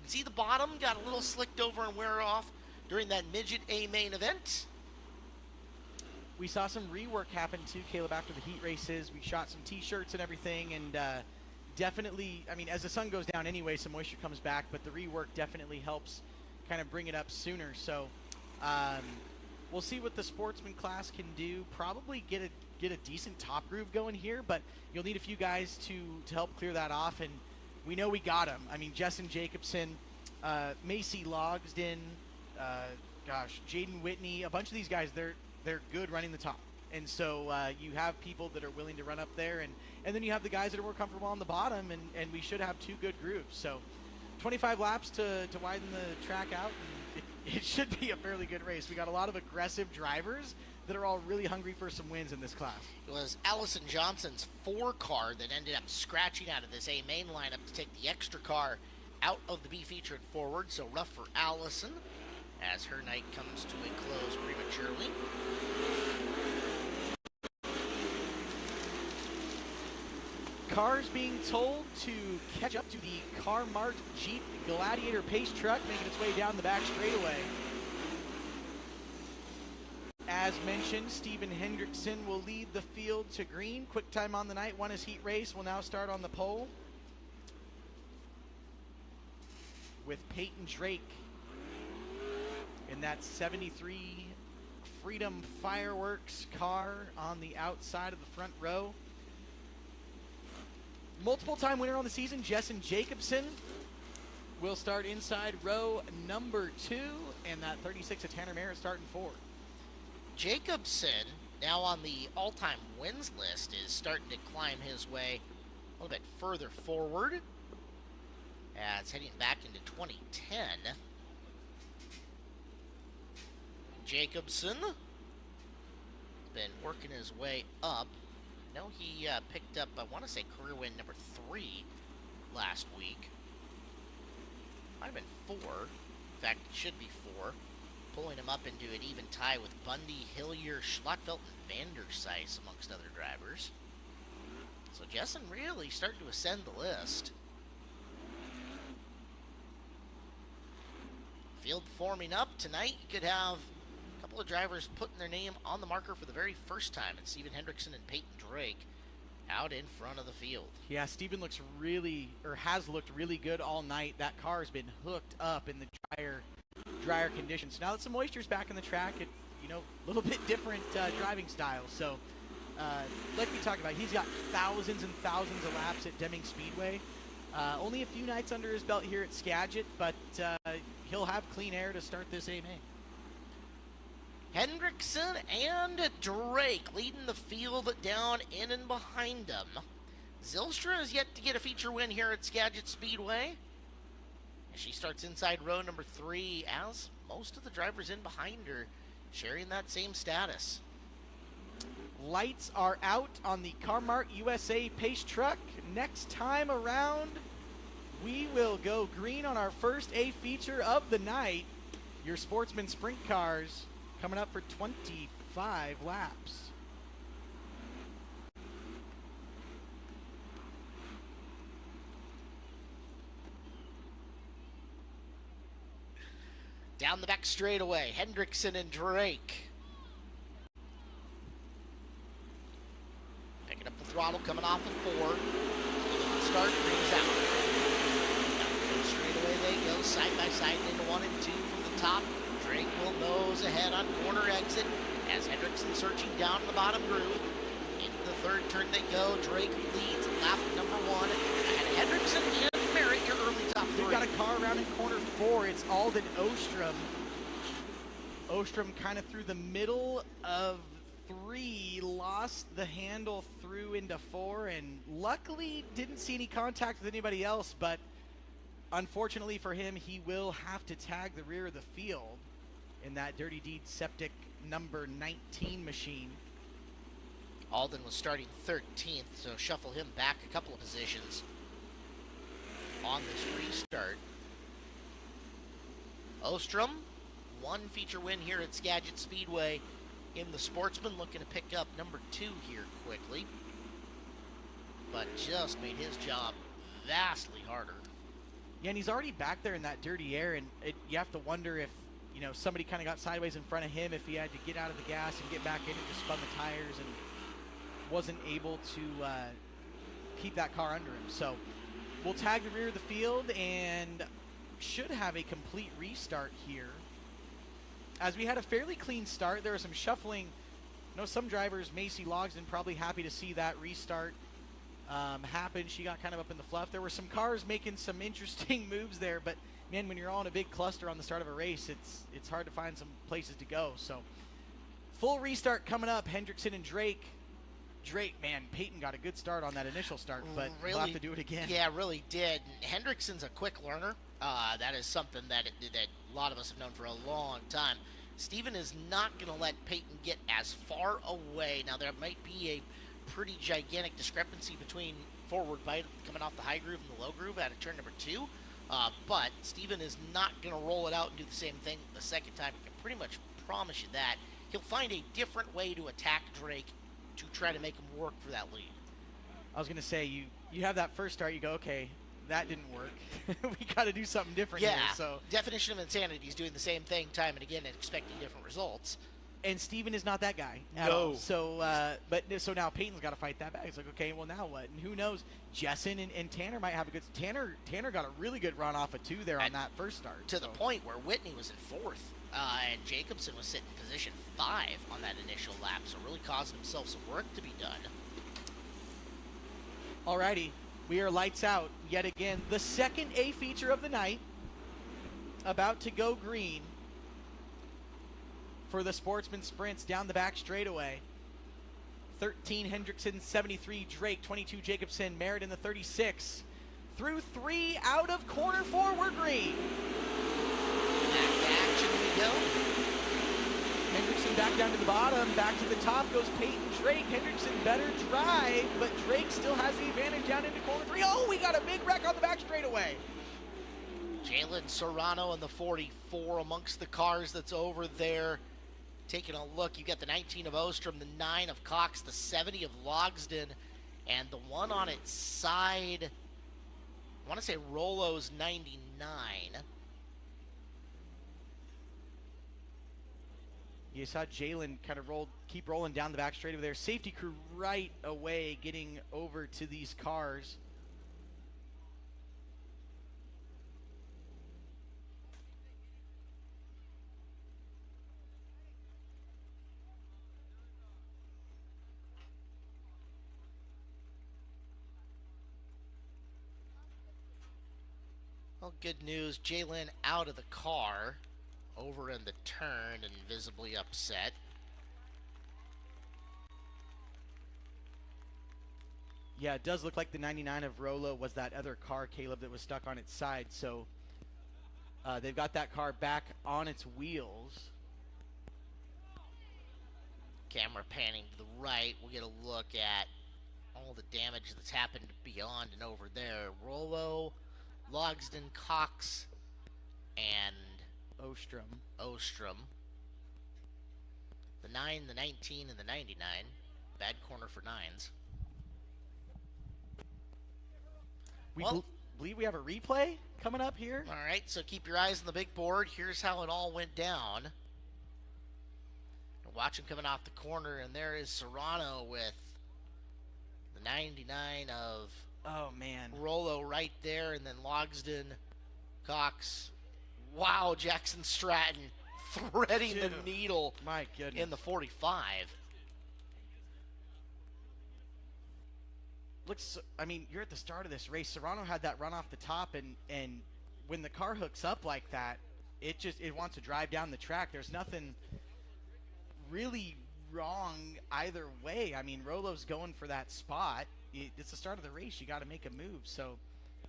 see the bottom got a little slicked over and wear off during that Midget A main event. We saw some rework happen too, Caleb, after the heat races. We shot some T-shirts and everything, and definitely, I mean, as the sun goes down anyway, some moisture comes back, but the rework definitely helps kind of bring it up sooner. So we'll see what the sportsman class can do. Probably get a decent top groove going here, but you'll need a few guys to help clear that off, and we know we got them. I mean, Justin Jacobson, Macy Logsden, Jaden Whitney, a bunch of these guys, they're good running the top. And so you have people that are willing to run up there, and then you have the guys that are more comfortable on the bottom, and we should have two good grooves. So 25 laps to widen the track out, and it should be a fairly good race. We got a lot of aggressive drivers that are all really hungry for some wins in this class. It was Allison Johnson's 4 car that ended up scratching out of this A main lineup to take the extra car out of the B featured forward, so rough for Allison as her night comes to a close prematurely. Cars being told to catch up to the Car Mart Jeep Gladiator pace truck, making its way down the back straightaway. As mentioned, Steven Hendrickson will lead the field to green. Quick time on the night, won his heat race, will now start on the pole. With Peyton Drake in that 73 Freedom Fireworks car on the outside of the front row. Multiple-time winner on the season, Justin Jacobson, will start inside row number 2, and that 36 of Tanner Merritt starting 4. Jacobson, now on the all-time wins list, is starting to climb his way a little bit further forward. It's heading back into 2010. Jacobson has been working his way up. I know he picked up, I want to say, career win number 3 last week. Might have been 4. In fact, it should be 4. Pulling him up into an even tie with Bundy, Hillier, Schlattfeld, and Vandersijs, amongst other drivers. So Jessen really starting to ascend the list. Field forming up tonight. You could have a couple of drivers putting their name on the marker for the very first time. It's Steven Hendrickson and Peyton Drake out in front of the field. Yeah, Steven looks really, or has looked really good all night. That car has been hooked up in the drier conditions. Now that some moisture's back in the track, it, a little bit different driving style. So, like we talked about, he's got thousands and thousands of laps at Deming Speedway. Only a few nights under his belt here at Skagit, but he'll have clean air to start this A main. Hendrickson and Drake leading the field down in and behind them. Zylstra is yet to get a feature win here at Skagit Speedway. She starts inside row number 3, as most of the drivers in behind her sharing that same status. Lights are out on the Car Mart USA pace truck. Next time around, we will go green on our first A feature of the night. Your Sportsman Sprint cars coming up for 25 laps. Down the back straightaway, Hendrickson and Drake. Picking up the throttle, coming off of 4. Start, brings out. Down the straightaway they go, side by side into 1 and 2 from the top. Drake will nose ahead on corner exit as Hendrickson searching down the bottom groove. Into the third turn they go. Drake leads lap number 1. And Hendrickson and Merritt, your early top 3. We've got a car around in corner 4. It's Alden Ostrom. Ostrom kind of through the middle of 3, lost the handle through into 4, and luckily didn't see any contact with anybody else, but unfortunately for him, he will have to tag the rear of the field in that Dirty Deed Septic number 19 machine. Alden was starting 13th, so shuffle him back a couple of positions on this restart. Ostrom, 1 feature win here at Skagit Speedway in the Sportsman, looking to pick up number 2 here quickly, but just made his job vastly harder. Yeah, and he's already back there in that dirty air, and you have to wonder if, somebody kind of got sideways in front of him, if he had to get out of the gas and get back in and just spun the tires and wasn't able to keep that car under him. So we'll tag the rear of the field and should have a complete restart here. As we had a fairly clean start, there was some shuffling. I know some drivers, Macy Logsden, probably happy to see that restart happen. She got kind of up in the fluff. There were some cars making some interesting moves there, but man, when you're all in a big cluster on the start of a race, it's hard to find some places to go. So full restart coming up. Hendrickson and Drake, man, Peyton got a good start on that initial start, but really, we'll have to do it again. Yeah, really did. Hendrickson's a quick learner. That is something that a lot of us have known for a long time. Steven is not going to let Peyton get as far away. Now, there might be a pretty gigantic discrepancy between forward bite coming off the high groove and the low groove out of turn number 2. But Steven is not going to roll it out and do the same thing the second time. I can pretty much promise you that. He'll find a different way to attack Drake to try to make him work for that lead. I was going to say, you have that first start, you go, okay, that didn't work. We got to do something different here. So definition of insanity is doing the same thing time and again and expecting different results. And Steven is not that guy at all. So, so now Peyton's got to fight that back. It's like, okay, well now what? And who knows? Jessen and Tanner might have a good. Tanner got a really good run off of 2 there on that first start. To the point where Whitney was in 4th, and Jacobson was sitting in position 5 on that initial lap. So really causing himself some work to be done. Alrighty, we are lights out yet again. The second A feature of the night, about to go green for the Sportsman Sprints down the back straightaway. 13 Hendrickson, 73 Drake, 22 Jacobson, Merritt in the 36. Through 3 out of corner 4, we're green. Back to action we go. Hendrickson back down to the bottom, back to the top goes Peyton Drake. Hendrickson better drive, but Drake still has the advantage down into corner 3. Oh, we got a big wreck on the back straightaway. Jalen Serrano in the 44 amongst the cars that's over there. Taking a look, you got the 19 of Ostrom, the 9 of Cox, the 70 of Logsden, and the one on its side, I want to say Rolo's 99. You saw Jalen kind of keep rolling down the back straight over there. Safety crew right away getting over to these cars. Well, good news, Jalen out of the car, over in the turn and visibly upset. Yeah, it does look like the 99 of Rolo was that other car, Caleb, that was stuck on its side. So they've got that car back on its wheels. Camera panning to the right, we'll get a look at all the damage that's happened beyond and over there. Rolo, Logsden, Cox, and Ostrom. The 9, the 19, and the 99. Bad corner for 9s. We believe we have a replay coming up here. All right, so keep your eyes on the big board. Here's how it all went down. Watch him coming off the corner, and there is Serrano with the 99 of Rolo right there, and then Logsden, Cox. Wow, Jackson Stratton threading the needle in the 45. You're at the start of this race. Serrano had that run off the top, and when the car hooks up like that, it wants to drive down the track. There's nothing really wrong either way. I mean, Rolo's going for that spot. It's the start of the race. You got to make a move. So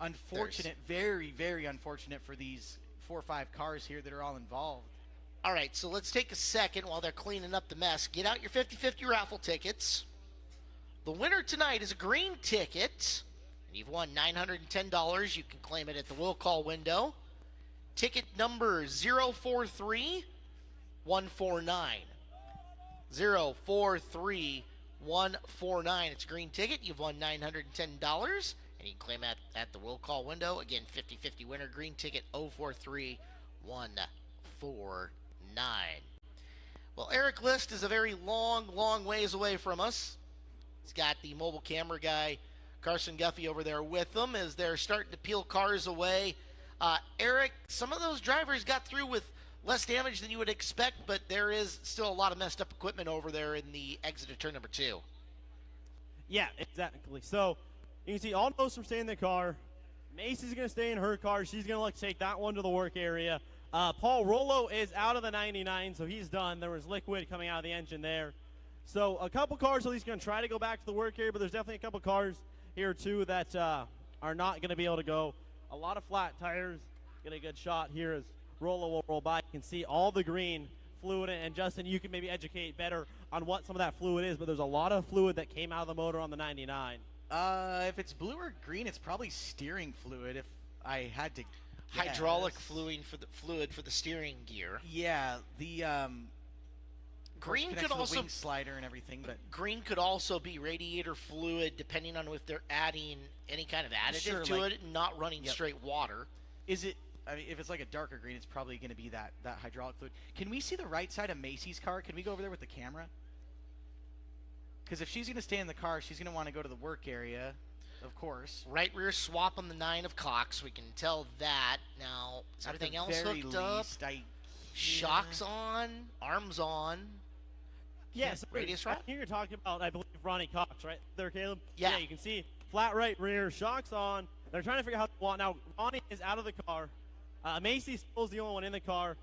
unfortunate, very, very unfortunate for these 4 or 5 cars here that are all involved. All right, so let's take a second while they're cleaning up the mess. Get out your 50-50 raffle tickets. The winner tonight is a green ticket. You've won $910. You can claim it at the will call window. Ticket number 043149. 043149. It's a green ticket. You've won $910. And you can claim at the will call window. Again, 50-50 winner, green ticket 043149. Well, Eric List is a very long ways away from us. He's got the mobile camera guy, Carson Guffey, over there with them as they're starting to peel cars away. Eric, some of those drivers got through with less damage than you would expect, but there is still a lot of messed up equipment over there in the exit of turn number 2. Yeah, exactly. So you can see all those from staying in the car. Macy's going to stay in her car. She's going to take that one to the work area. Paul Rollo is out of the 99, so he's done. There was liquid coming out of the engine there. So a couple cars at least going to try to go back to the work area, but there's definitely a couple cars here too that are not going to be able to go. A lot of flat tires. Get a good shot here as Rollo will roll by. You can see all the green fluid, and Justin, you can maybe educate better on what some of that fluid is, but there's a lot of fluid that came out of the motor on the 99. If it's blue or green, it's probably steering fluid. If I had to guess. Hydraulic fluid for the steering gear. Yeah, the green could the also wing slider and everything, but green could also be radiator fluid, depending on if they're adding any kind of additive to it, and not running straight water. Is it? I mean, if it's like a darker green, it's probably going to be that hydraulic fluid. Can we see the right side of Macy's car? Can we go over there with the camera? Because if she's going to stay in the car, she's going to want to go to the work area, of course. Right rear swap on the 9 of Cox. We can tell that. Now, is everything else hooked up? Shocks on, arms on. Yes, radius rod. Here you're talking about, I believe, Ronnie Cox, right there, Caleb? Yeah. You can see flat right rear, shocks on. They're trying to figure out how they want. Now, Ronnie is out of the car. Macy still is the only one in the car.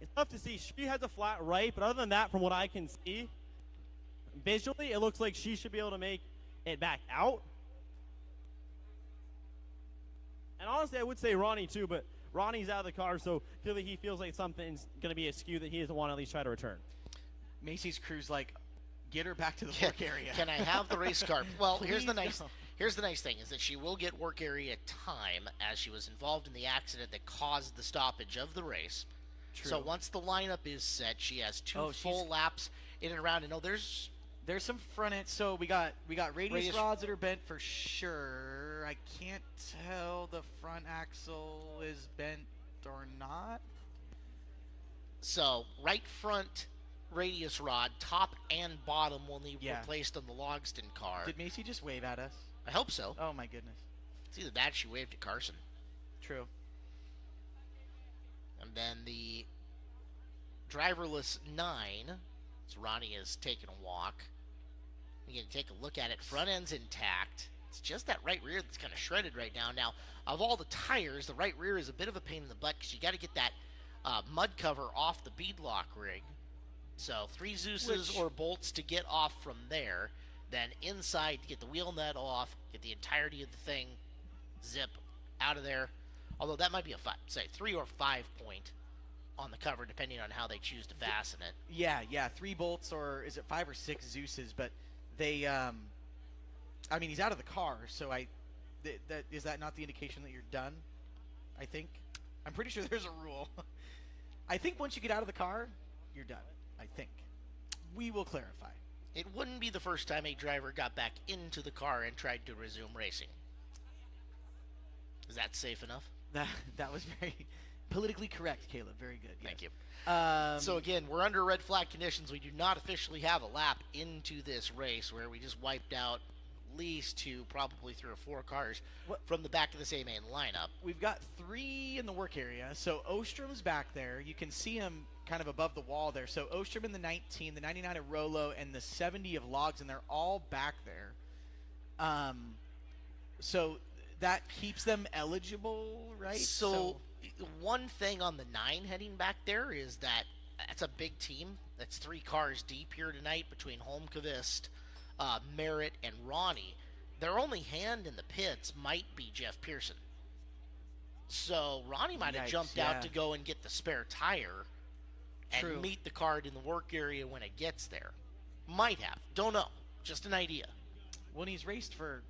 It's tough to see. She has a flat right, but other than that, from what I can see, visually, it looks like she should be able to make it back out. And honestly, I would say Ronnie too, but Ronnie's out of the car, so clearly he feels like something's going to be askew that he doesn't want to at least try to return. Macy's crew's like, get her back to the work area. Can I have the race car? Well, here's the nice go. Here's the nice thing is that she will get work area time as she was involved in the accident that caused the stoppage of the race. True. So once the lineup is set, she has two Oh, full laps in and around. And there's some front end. So we got radius rods that are bent for sure. I can't tell the front axle is bent or not. So right front radius rod, top and bottom, will need replaced on the Logston car. Did Macy just wave at us? I hope so. Oh my goodness. It's either that or she waved at Carson. True. And then the driverless 9, so Ronnie is taking a walk. You can take a look at it. Front end's intact. It's just that right rear that's kind of shredded right now. Now, of all the tires, the right rear is a bit of a pain in the butt because you got to get that mud cover off the beadlock rig. So 3 Zeus's or bolts to get off from there. Then inside to get the wheel nut off, get the entirety of the thing, zip out of there. Although that might be a 3 or 5 point on the cover, depending on how they choose to fasten it. Yeah, 3 bolts, or is it 5 or 6 Zeus's? But they, I mean, he's out of the car, so is that not the indication that you're done? I think. I'm pretty sure there's a rule. I think once you get out of the car, you're done. I think. We will clarify. It wouldn't be the first time a driver got back into the car and tried to resume racing. Is that safe enough? That was very politically correct, Caleb. Very good. Yes. Thank you. So again, we're under red flag conditions. We do not officially have a lap into this race where we just wiped out at least 2, probably 3 or 4 cars from the back of this A-main lineup. We've got 3 in the work area. So Ostrom's back there. You can see him kind of above the wall there. So Ostrom in the 19, the 99 of Rollo, and the 70 of Logs, and they're all back there. So that keeps them eligible, right? So one thing on the 9 heading back there is that that's a big team. That's 3 cars deep here tonight between Holmqvist, Merritt, and Ronnie. Their only hand in the pits might be Jeff Pearson. So Ronnie might have jumped out to go and get the spare tire and meet the car in the work area when it gets there. Might have. Don't know. Just an idea. Well, he's raced for